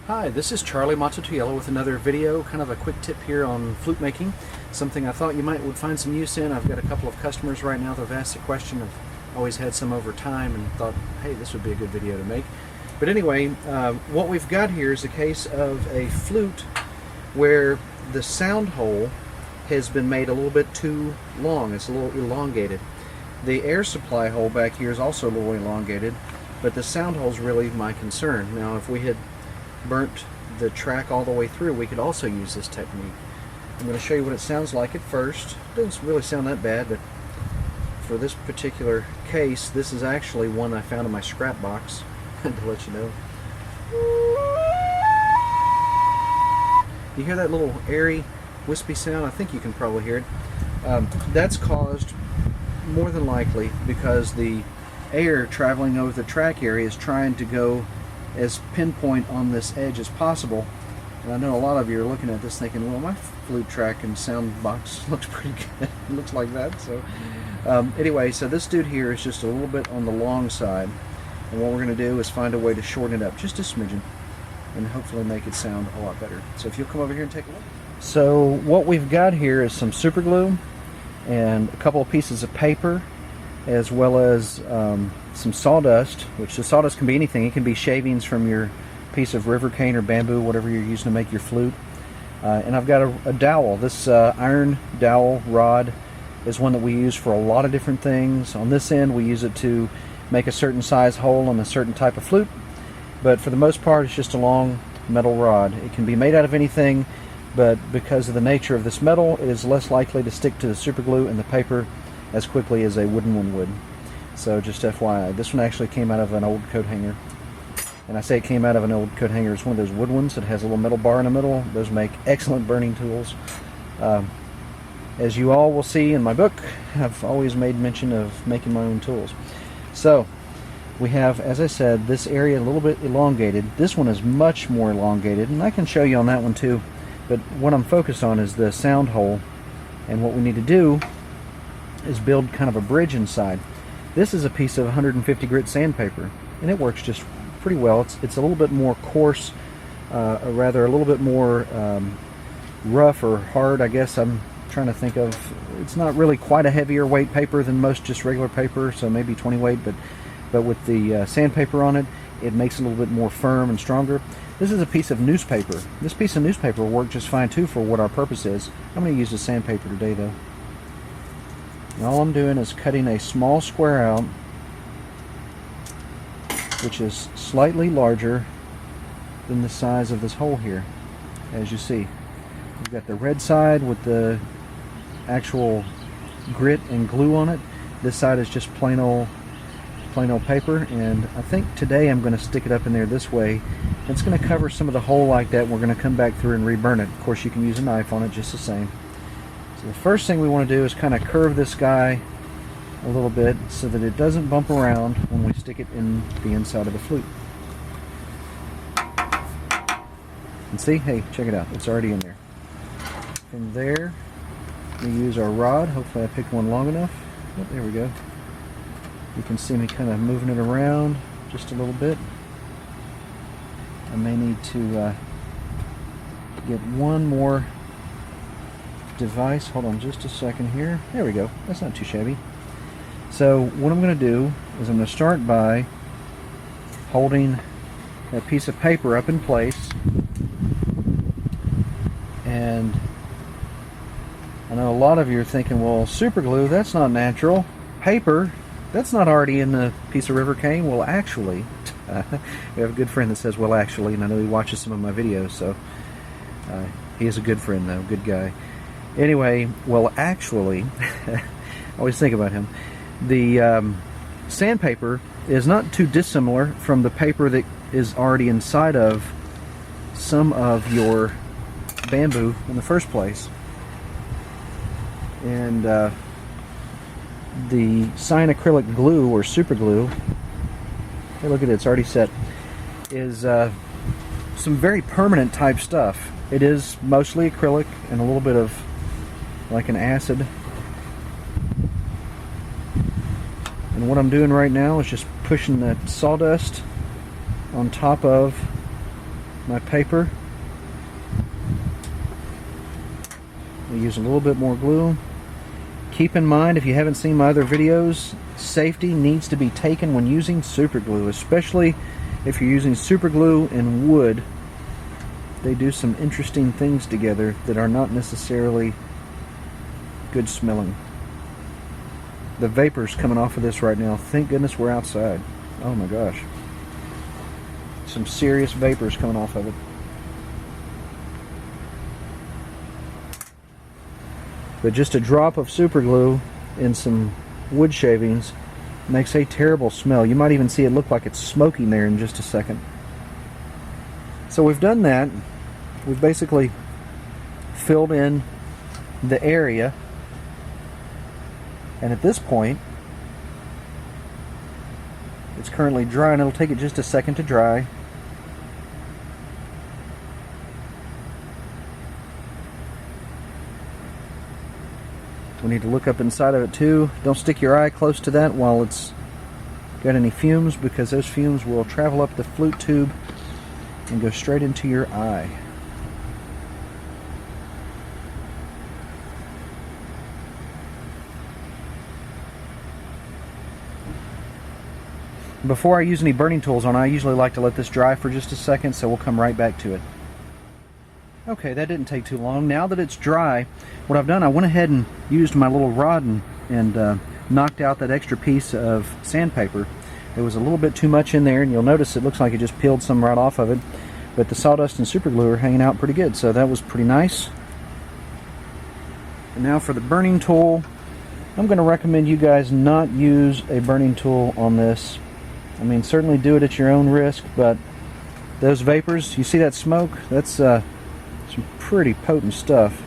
Hi, this is Charlie Mato-Toyela with another video, kind of a quick tip here on flute making. Something I thought you would find some use in. I've got a couple of customers right now that have asked the question. I've always had some over time and thought, hey, this would be a good video to make. But anyway, what we've got here is a case of a flute where the sound hole has been made a little bit too long. It's a little elongated. The air supply hole back here is also a little elongated, but the sound hole is really my concern. Now, if we had burnt the track all the way through, we could also use this technique. I'm going to show you what it sounds like at first. It doesn't really sound that bad, but for this particular case, this is actually one I found in my scrap box to let you know. You hear that little airy, wispy sound? I think you can probably hear it. That's caused more than likely because the air traveling over the track area is trying to go as pinpoint on this edge as possible. And I know a lot of you are looking at this thinking, well, my flute track and sound box looks pretty good. It looks like that. So anyway, so this dude here is just a little bit on the long side, and what we're going to do is find a way to shorten it up just a smidgen and hopefully make it sound a lot better. So if you'll come over here and take a look. So what we've got here is some super glue and a couple of pieces of paper, as well as some sawdust, which the sawdust can be anything. It can be shavings from your piece of river cane or bamboo, whatever you're using to make your flute. And I've got a dowel. This iron dowel rod is one that we use for a lot of different things. On this end, we use it to make a certain size hole on a certain type of flute, but for the most part, it's just a long metal rod. It can be made out of anything, but because of the nature of this metal, it is less likely to stick to the super glue and the paper as quickly as a wooden one would. So just FYI, this one actually came out of an old coat hanger. And I say it came out of an old coat hanger, it's one of those wood ones that has a little metal bar in the middle. Those make excellent burning tools. As you all will see in my book, I've always made mention of making my own tools. So we have, as I said, this area a little bit elongated. This one is much more elongated, and I can show you on that one too. But what I'm focused on is the sound hole, and what we need to do is build kind of a bridge inside. This is a piece of 150 grit sandpaper, and it works just pretty well. It's a little bit more coarse, or rather a little bit more rough or hard, I guess. I'm trying to think of, it's not really quite a heavier weight paper than most just regular paper, so maybe 20 weight, but with the sandpaper on it, it makes it a little bit more firm and stronger. This is a piece of newspaper. This piece of newspaper will work just fine too for what our purpose is. I'm going to use the sandpaper today though. And all I'm doing is cutting a small square out, which is slightly larger than the size of this hole here, as you see. We've got the red side with the actual grit and glue on it. This side is just plain old paper, and I think today I'm going to stick it up in there this way. It's going to cover some of the hole like that. We're going to come back through and reburn it. Of course, you can use a knife on it just the same. So the first thing we want to do is kind of curve this guy a little bit so that it doesn't bump around when we stick it in the inside of the flute. And see, hey, check it out, it's already in there. From there, we use our rod. Hopefully I picked one long enough. Oh, there we go. You can see me kind of moving it around just a little bit. I may need to get one more device. Hold on just a second here. There we go. That's not too shabby. So what I'm going to do is I'm going to start by holding a piece of paper up in place, and I know a lot of you are thinking, well, super glue, that's not natural. Paper, that's not already in the piece of river cane. Well, actually, we have a good friend that says, well, actually, and I know he watches some of my videos, so he is a good friend, though, good guy. Anyway, well, actually, I always think about him. The sandpaper is not too dissimilar from the paper that is already inside of some of your bamboo in the first place. And the cyanacrylic glue or super glue, hey, look at it, it's already set, is some very permanent type stuff. It is mostly acrylic and a little bit of like an acid. And what I'm doing right now is just pushing that sawdust on top of my paper. I'll use a little bit more glue. Keep in mind, if you haven't seen my other videos, safety needs to be taken when using super glue, especially if you're using super glue and wood. They do some interesting things together that are not necessarily good smelling. The vapors coming off of this right now, thank goodness we're outside. Oh my gosh. Some serious vapors coming off of it. But just a drop of super glue in some wood shavings makes a terrible smell. You might even see it look like it's smoking there in just a second. So we've done that. We've basically filled in the area. And at this point, it's currently dry, and it'll take it just a second to dry. We need to look up inside of it too. Don't stick your eye close to that while it's got any fumes, because those fumes will travel up the flute tube and go straight into your eye. Before I use any burning tools on it, I usually like to let this dry for just a second, so we'll come right back to it. Okay, that didn't take too long. Now that it's dry, what I've done, I went ahead and used my little rod and knocked out that extra piece of sandpaper. There was a little bit too much in there, and you'll notice it looks like it just peeled some right off of it. But the sawdust and super glue are hanging out pretty good, so that was pretty nice. And now for the burning tool, I'm going to recommend you guys not use a burning tool on this. I mean, certainly do it at your own risk, but those vapors, you see that smoke? That's some pretty potent stuff.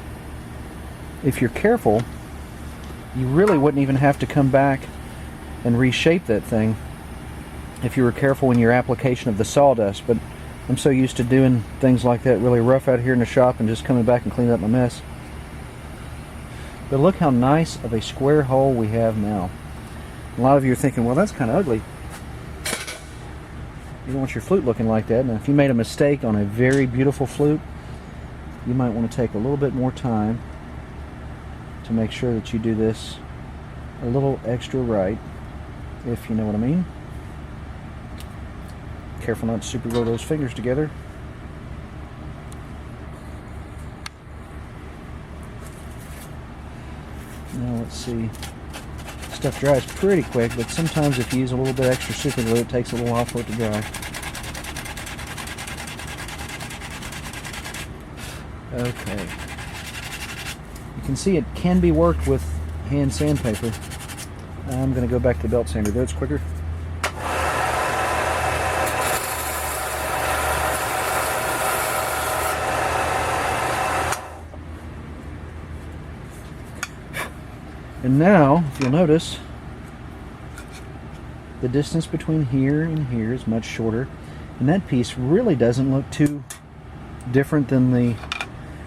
If you're careful, you really wouldn't even have to come back and reshape that thing if you were careful in your application of the sawdust. But I'm so used to doing things like that really rough out here in the shop and just coming back and cleaning up my mess. But look how nice of a square hole we have now. A lot of you are thinking, well, that's kind of ugly. You don't want your flute looking like that. Now, if you made a mistake on a very beautiful flute, you might want to take a little bit more time to make sure that you do this a little extra right, if you know what I mean. Careful not to super glue those fingers together. Now let's see. Stuff dries pretty quick, but sometimes if you use a little bit extra super glue, it takes a little while for it to dry. Okay. You can see it can be worked with hand sandpaper. I'm going to go back to the belt sander, though it's quicker. And now, if you'll notice, the distance between here and here is much shorter, and that piece really doesn't look too different than the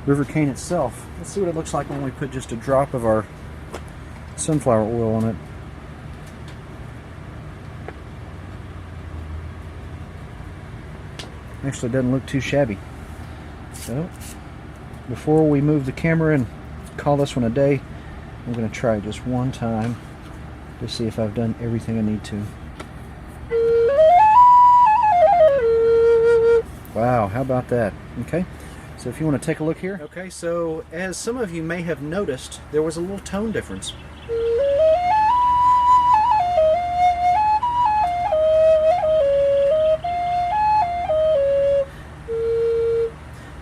river cane itself. Let's see what it looks like when we put just a drop of our sunflower oil on it. Actually, it doesn't look too shabby. So, before we move the camera and call this one a day, I'm going to try just one time to see if I've done everything I need to. Wow, how about that? Okay, so if you want to take a look here. Okay, so as some of you may have noticed, there was a little tone difference.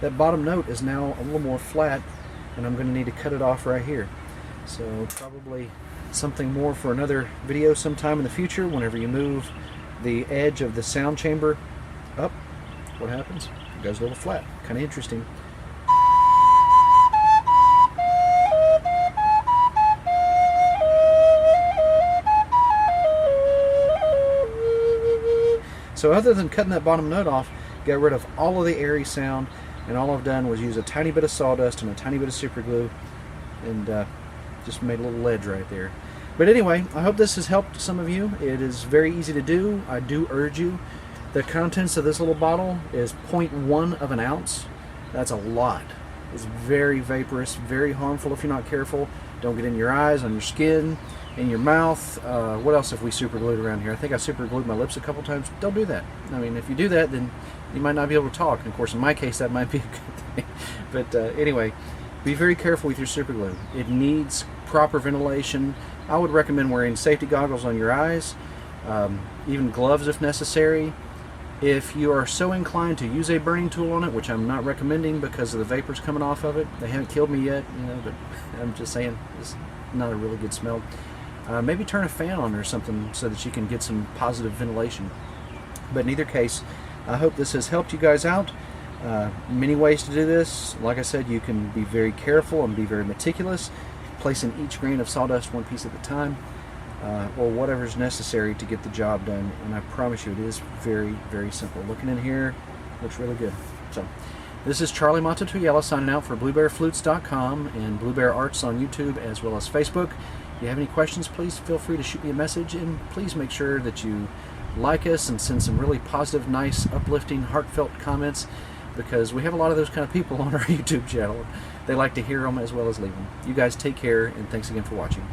That bottom note is now a little more flat, and I'm going to need to cut it off right here. So probably something more for another video sometime in the future. Whenever you move the edge of the sound chamber up, what happens? It goes a little flat. Kind of interesting. So other than cutting that bottom note off, got rid of all of the airy sound, and all I've done was use a tiny bit of sawdust and a tiny bit of super glue, and just made a little ledge right there. But anyway, I hope this has helped some of you. It is very easy to do. I do urge you The contents of this little bottle is 0.1 of an ounce. That's a lot. It's very vaporous, very harmful if you're not careful. Don't get in your eyes, on your skin, in your mouth. What else have we super glued around here? I think I super glued my lips a couple times. Don't do that. I mean, if you do that, then you might not be able to talk. And of course, in my case, that might be a good thing. But anyway, be very careful with your super glue. It needs proper ventilation. I would recommend wearing safety goggles on your eyes, even gloves if necessary. If you are so inclined to use a burning tool on it, which I'm not recommending because of the vapors coming off of it, they haven't killed me yet, but I'm just saying it's not a really good smell. Maybe turn a fan on or something so that you can get some positive ventilation. But in either case, I hope this has helped you guys out. Many ways to do this. Like I said, you can be very careful and be very meticulous, placing each grain of sawdust one piece at a time. Or whatever's necessary to get the job done, and I promise you it is very, very simple. Looking in here, looks really good. So, this is Charlie Mato-Toyela signing out for BlueBearFlutes.com and Blue Bear Arts on YouTube as well as Facebook. If you have any questions, please feel free to shoot me a message, and please make sure that you like us and send some really positive, nice, uplifting, heartfelt comments, because we have a lot of those kind of people on our YouTube channel. They like to hear them as well as leave them. You guys take care, and thanks again for watching.